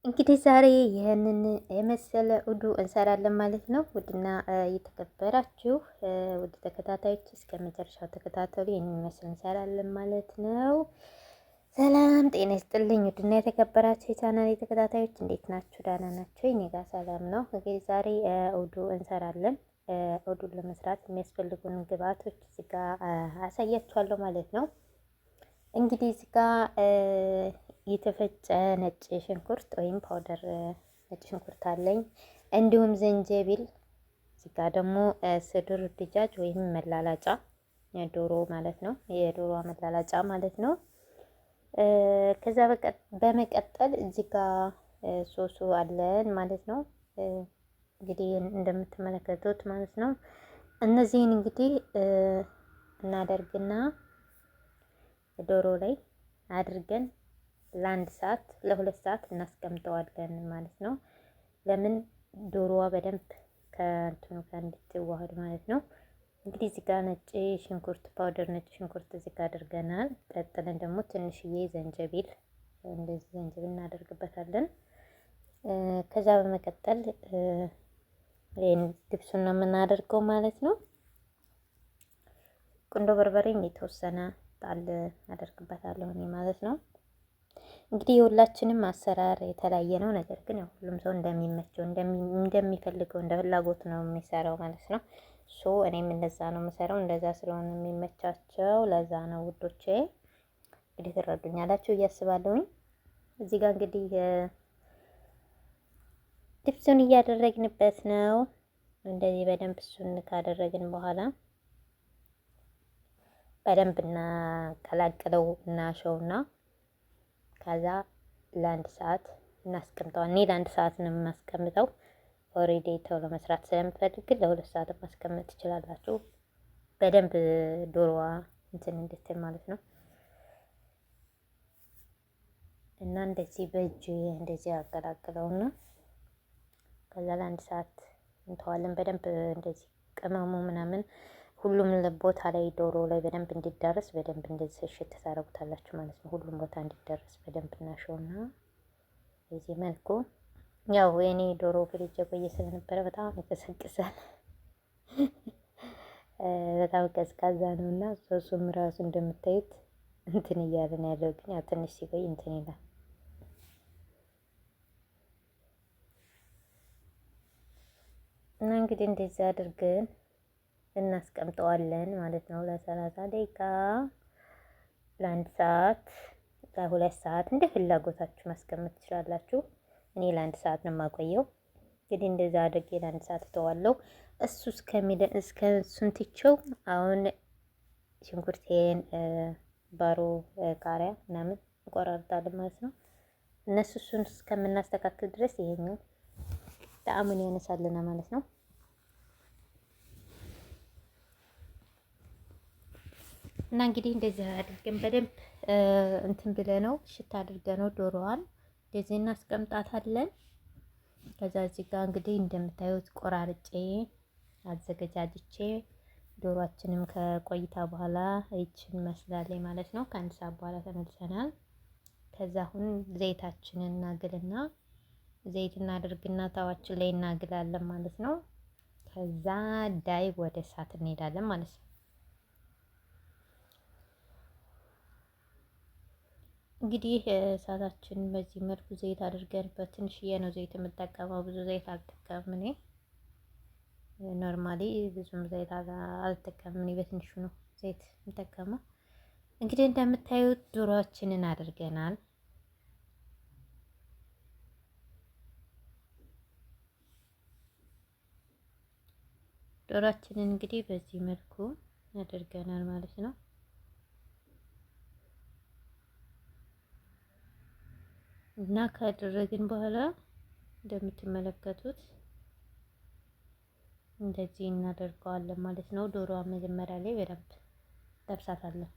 እንግዲህ ዛሬ ይህንን የመሰለ ኡዱ እንሰራለን ማለት ነው። ውድና የተከበራችሁ ውድ ተከታታዮች እስከ መጨረሻው ተከታተሉ። የሚመስል እንሰራለን ማለት ነው። ሰላም ጤና ይስጥልኝ። ውድና የተከበራችሁ የቻናል ተከታታዮች እንዴት ናችሁ? ደህና ናችሁ? እኔ ጋር ሰላም ነው። እንግዲህ ዛሬ ኡዱ እንሰራለን። ኡዱን ለመስራት የሚያስፈልጉን ግብአቶች እዚህ ጋር አሳያችኋለሁ ማለት ነው። እንግዲህ እዚህ ጋር የተፈጨ ነጭ ሽንኩርት ወይም ፓውደር ነጭ ሽንኩርት አለኝ። እንዲሁም ዝንጅብል፣ እዚህ ጋር ደግሞ ስድር ድጃጅ ወይም መላላጫ ዶሮ ማለት ነው። የዶሮ መላላጫ ማለት ነው። ከዛ በመቀጠል እዚህ ጋር ሶሱ አለን ማለት ነው። እንግዲህ እንደምትመለከቱት ማለት ነው። እነዚህን እንግዲህ እናደርግና ዶሮ ላይ አድርገን ለአንድ ሰዓት ለሁለት ሰዓት እናስቀምጠዋለን ማለት ነው። ለምን ዶሮዋ በደንብ ከእንትኑ ጋር እንድትዋሃድ ማለት ነው። እንግዲህ እዚህ ጋር ነጭ ሽንኩርት ፓውደር ነጭ ሽንኩርት እዚህ ጋር አድርገናል። ቀጥለን ደግሞ ትንሽዬ ዘንጀቢል እንደዚህ ዘንጀቢል እናደርግበታለን። ከዛ በመቀጠል ይሄን ድብሱን ነው የምናደርገው ማለት ነው። ቁንዶ በርበሬም የተወሰነ ጣል አደርግበታለሁ እኔ ማለት ነው። እንግዲህ የሁላችንም አሰራር የተለያየ ነው። ነገር ግን ያው ሁሉም ሰው እንደሚመቸው እንደሚፈልገው እንደ ፍላጎት ነው የሚሰራው ማለት ነው። እኔም እንደዛ ነው የምሰራው። እንደዛ ስለሆነ የሚመቻቸው ለዛ ነው ውዶቼ። እንግዲህ ትረዱኛላችሁ እያስባለሁኝ። እዚህ ጋር እንግዲህ ድብሱን እያደረግንበት ነው። እንደዚህ በደንብ እሱን ካደረግን በኋላ በደንብ እናቀላቅለው እናሸውና ከዛ ለአንድ ሰዓት እናስቀምጠዋል። እኔ ለአንድ ሰዓት ነው የማስቀምጠው። ኦሬዲ ቶሎ መስራት ስለምፈልግ ለሁለት ሰዓት ማስቀመጥ ትችላላችሁ። በደንብ ዶሮዋ እንትን እንድትል ማለት ነው። እና እንደዚህ በእጅ እንደዚህ አቀላቅለውና ከዛ ለአንድ ሰዓት እንተዋለን። በደንብ እንደዚህ ቅመሙ ምናምን ሁሉም ቦታ ላይ ዶሮ ላይ በደንብ እንዲዳረስ በደንብ እንደዚህ እሽት ታረጉታላችሁ ማለት ነው። ሁሉም ቦታ እንዲዳረስ በደንብ እናሸውና በዚህ መልኩ ያው የኔ ዶሮ ፍሪጅ ቆየ ስለነበረ በጣም ይቀሰቅሳል። በጣም ቀዝቃዛ ነውና ሶሱም ራሱ እንደምታዩት እንትን እያለ ነው ያለው። ግን ያው ትንሽ ሲቆይ እንትን ይላል። እና እንግዲህ እንደዚህ አድርገን እናስቀምጠዋለን ማለት ነው። ለ30 ደቂቃ፣ ለአንድ ሰዓት፣ ለሁለት ሰዓት እንደ ፍላጎታችሁ ማስቀመጥ ትችላላችሁ። እኔ ለአንድ ሰዓት ነው የማቆየው። እንግዲህ እንደዛ አድርጌ ለአንድ ሰዓት እተዋለሁ። እሱ እስከ እሱን ትቼው አሁን ሽንኩርቴን፣ ባሮ፣ ቃሪያ ምናምን እንቆራርጣለን ማለት ነው። እሱን እስከምናስተካክል ድረስ ይሄኛው ጣዕሙን ያነሳልና ማለት ነው። እና እንግዲህ እንደዚህ አድርገን በደንብ እንትን ብለነው ሽታ አድርገነው ዶሮዋን እንደዚህ እናስቀምጣታለን። ከዛ እዚህ ጋር እንግዲህ እንደምታዩት ቆራርጬ አዘገጃጅቼ ዶሮአችንም ከቆይታ በኋላ ይችን መስላለች ማለት ነው። ከአንድ ሰዓት በኋላ ተመልሰናል። ከዛ አሁን ዘይታችንን እናግልና ዘይት እናደርግና ታዋችን ላይ እናግላለን ማለት ነው። ከዛ ዳይ ወደ እሳት እንሄዳለን ማለት ነው። እንግዲህ እሳታችን በዚህ መልኩ ዘይት አድርገንበት ትንሽዬ ነው ዘይት የምጠቀመው። ብዙ ዘይት አልጠቀምም እኔ ኖርማሊ ብዙም ዘይት አልጠቀምም እኔ በትንሹ ነው ዘይት የምጠቀመው። እንግዲህ እንደምታዩት ዶሮአችንን አድርገናል። ዶሮአችንን እንግዲህ በዚህ መልኩ አድርገናል ማለት ነው። እና ካደረግን በኋላ እንደምትመለከቱት እንደዚህ እናደርገዋለን ማለት ነው። ዶሮዋ መጀመሪያ ላይ በደንብ ጠብሳታለን።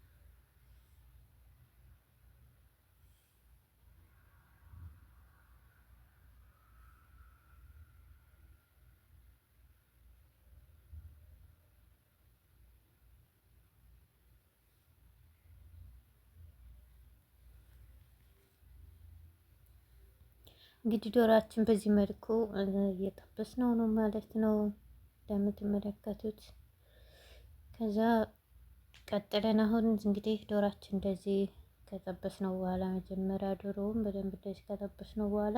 እንግዲህ ዶሯችን በዚህ መልኩ እየጠበስነው ነው ማለት ነው እንደምትመለከቱት። ከዛ ቀጥለን አሁን እንግዲህ ዶሯችን እንደዚህ ከጠበስነው በኋላ መጀመሪያ ዶሮውን በደንብ እንደዚህ ከጠበስነው በኋላ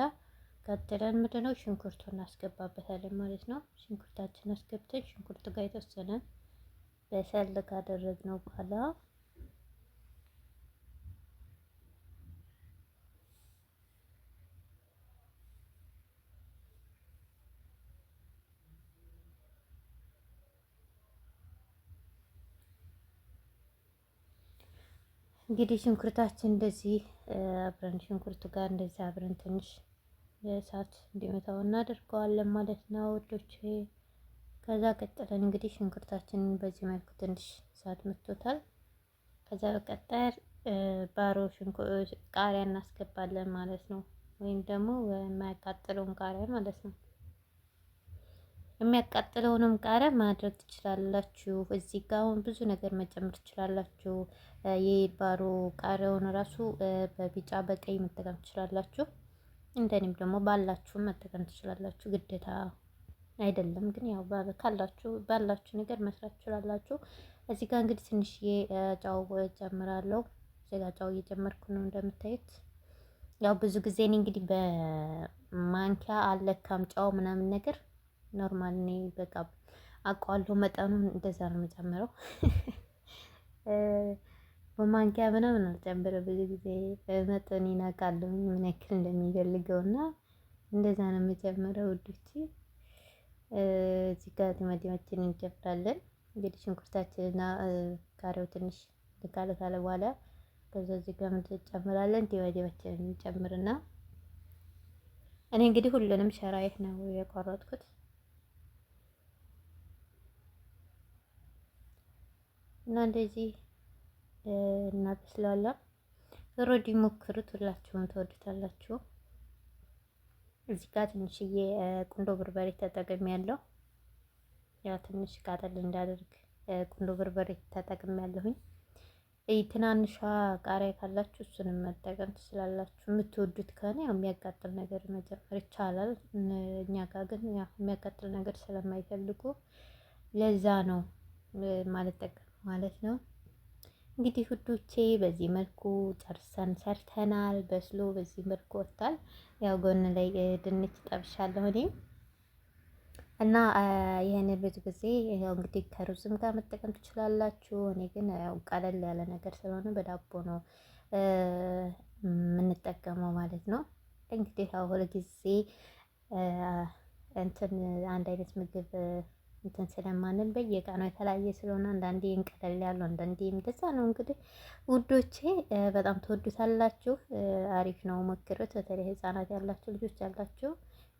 ቀጥለን ምንድነው ሽንኩርቱን እናስገባበታለን ማለት ነው። ሽንኩርታችን አስገብተን ሽንኩርት ጋር የተወሰነ በሰል ካደረግነው በኋላ እንግዲህ ሽንኩርታችን እንደዚህ አብረን ሽንኩርቱ ጋር እንደዚህ አብረን ትንሽ እሳት እንዲመታው እናደርገዋለን ማለት ነው ውዶቼ። ከዛ ቀጥለን እንግዲህ ሽንኩርታችንን በዚህ መልኩ ትንሽ እሳት መቶታል። ከዛ በቀጠር ባሮ ቃሪያ እናስገባለን ማለት ነው። ወይም ደግሞ የማያቃጥለውን ቃሪያ ማለት ነው። የሚያቃጥለውንም ቃሪያ ማድረግ ትችላላችሁ። እዚህ ጋር አሁን ብዙ ነገር መጨመር ትችላላችሁ። የባሮ ቃሪያውን ራሱ በቢጫ በቀይ መጠቀም ትችላላችሁ። እንደኔም ደግሞ ባላችሁ መጠቀም ትችላላችሁ። ግዴታ አይደለም ግን ያው ካላችሁ ባላችሁ ነገር መስራት ትችላላችሁ። እዚህ ጋር እንግዲህ ትንሽዬ ጨው ጨምራለሁ። እዚህ ጋር ጨው እየጨመርኩ ነው እንደምታዩት። ያው ብዙ ጊዜ እኔ እንግዲህ በማንኪያ አለካም ጨው ምናምን ነገር ኖርማል እኔ በቃ አውቀዋለሁ መጠኑን እንደዛ ነው የምጨምረው። በማንኪያ ምናምን አልጨምርም ብዙ ጊዜ መጠኔን አውቃለሁ ምን ያክል እንደሚፈልገው እና እንደዛ ነው የምጨምረው ውዶቼ። እዚህ ጋር ቲማቲማችንን እንጨምራለን። እንግዲህ ሽንኩርታችንና ቃሪያው ትንሽ ካለ በኋላ ከዛ እዚህ ጋር ምን እንጨምራለን? ቲማቲማችንን እንጨምርና እኔ እንግዲህ ሁሉንም ሸራይህ ነው የቆረጥኩት እና እንደዚህ እናበስላለን። ኦልሬዲ ሞክሩት፣ ሁላችሁም ትወዱታላችሁ። እዚህ ጋር ትንሽዬ ቁንዶ በርበሬ ተጠቅሜያለሁ። ያው ትንሽ ቃጠል እንዳደርግ ቁንዶ በርበሬ ተጠቅሜያለሁኝ። ትናንሿ ቃሪያ ካላችሁ እሱንም መጠቀም ትችላላችሁ። የምትወዱት ከሆነ ያው የሚያቃጥል ነገር መጨመር ይቻላል። እኛ ጋር ግን ያው የሚያቃጥል ነገር ስለማይፈልጉ ለዛ ነው ማልጠቀም ማለት ነው። እንግዲህ ውዶቼ በዚህ መልኩ ጨርሰን ሰርተናል። በስሎ በዚህ መልኩ ወጥቷል። ያው ጎን ላይ ድንች ጠብሻለሁ እኔ እና ይሄንን ብዙ ጊዜ ያው እንግዲህ ከሩዝም ጋር መጠቀም ትችላላችሁ። እኔ ግን ያው ቀለል ያለ ነገር ስለሆነ በዳቦ ነው የምንጠቀመው ማለት ነው። እንግዲህ ያው ሁል ጊዜ እንትን አንድ አይነት ምግብ እንትን ስለማንል በየቀኑ የተለያየ ስለሆነ አንዳንዴ እንቀለል ያለው አንዳንዴ እንደዛ ነው። እንግዲህ ውዶቼ በጣም ትወዱታላችሁ። አሪፍ ነው፣ ሞክሩት። በተለይ ህፃናት ያላችሁ ልጆች ያላችሁ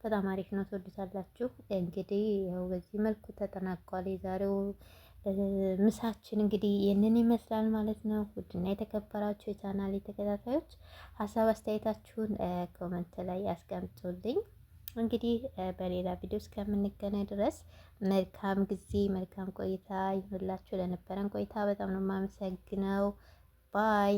በጣም አሪፍ ነው፣ ትወዱታላችሁ። እንግዲህ ያው በዚህ መልኩ ተጠናቋል የዛሬው ምሳችን እንግዲህ ይህንን ይመስላል ማለት ነው። ውድና የተከበራችሁ የቻናሌ ተከታታዮች ሀሳብ አስተያየታችሁን ኮመንት ላይ ያስቀምጡልኝ። እንግዲህ በሌላ ቪዲዮ እስከምንገናኝ ድረስ መልካም ጊዜ መልካም ቆይታ ይሁንላችሁ። ለነበረን ቆይታ በጣም ነው የማመሰግነው። ባይ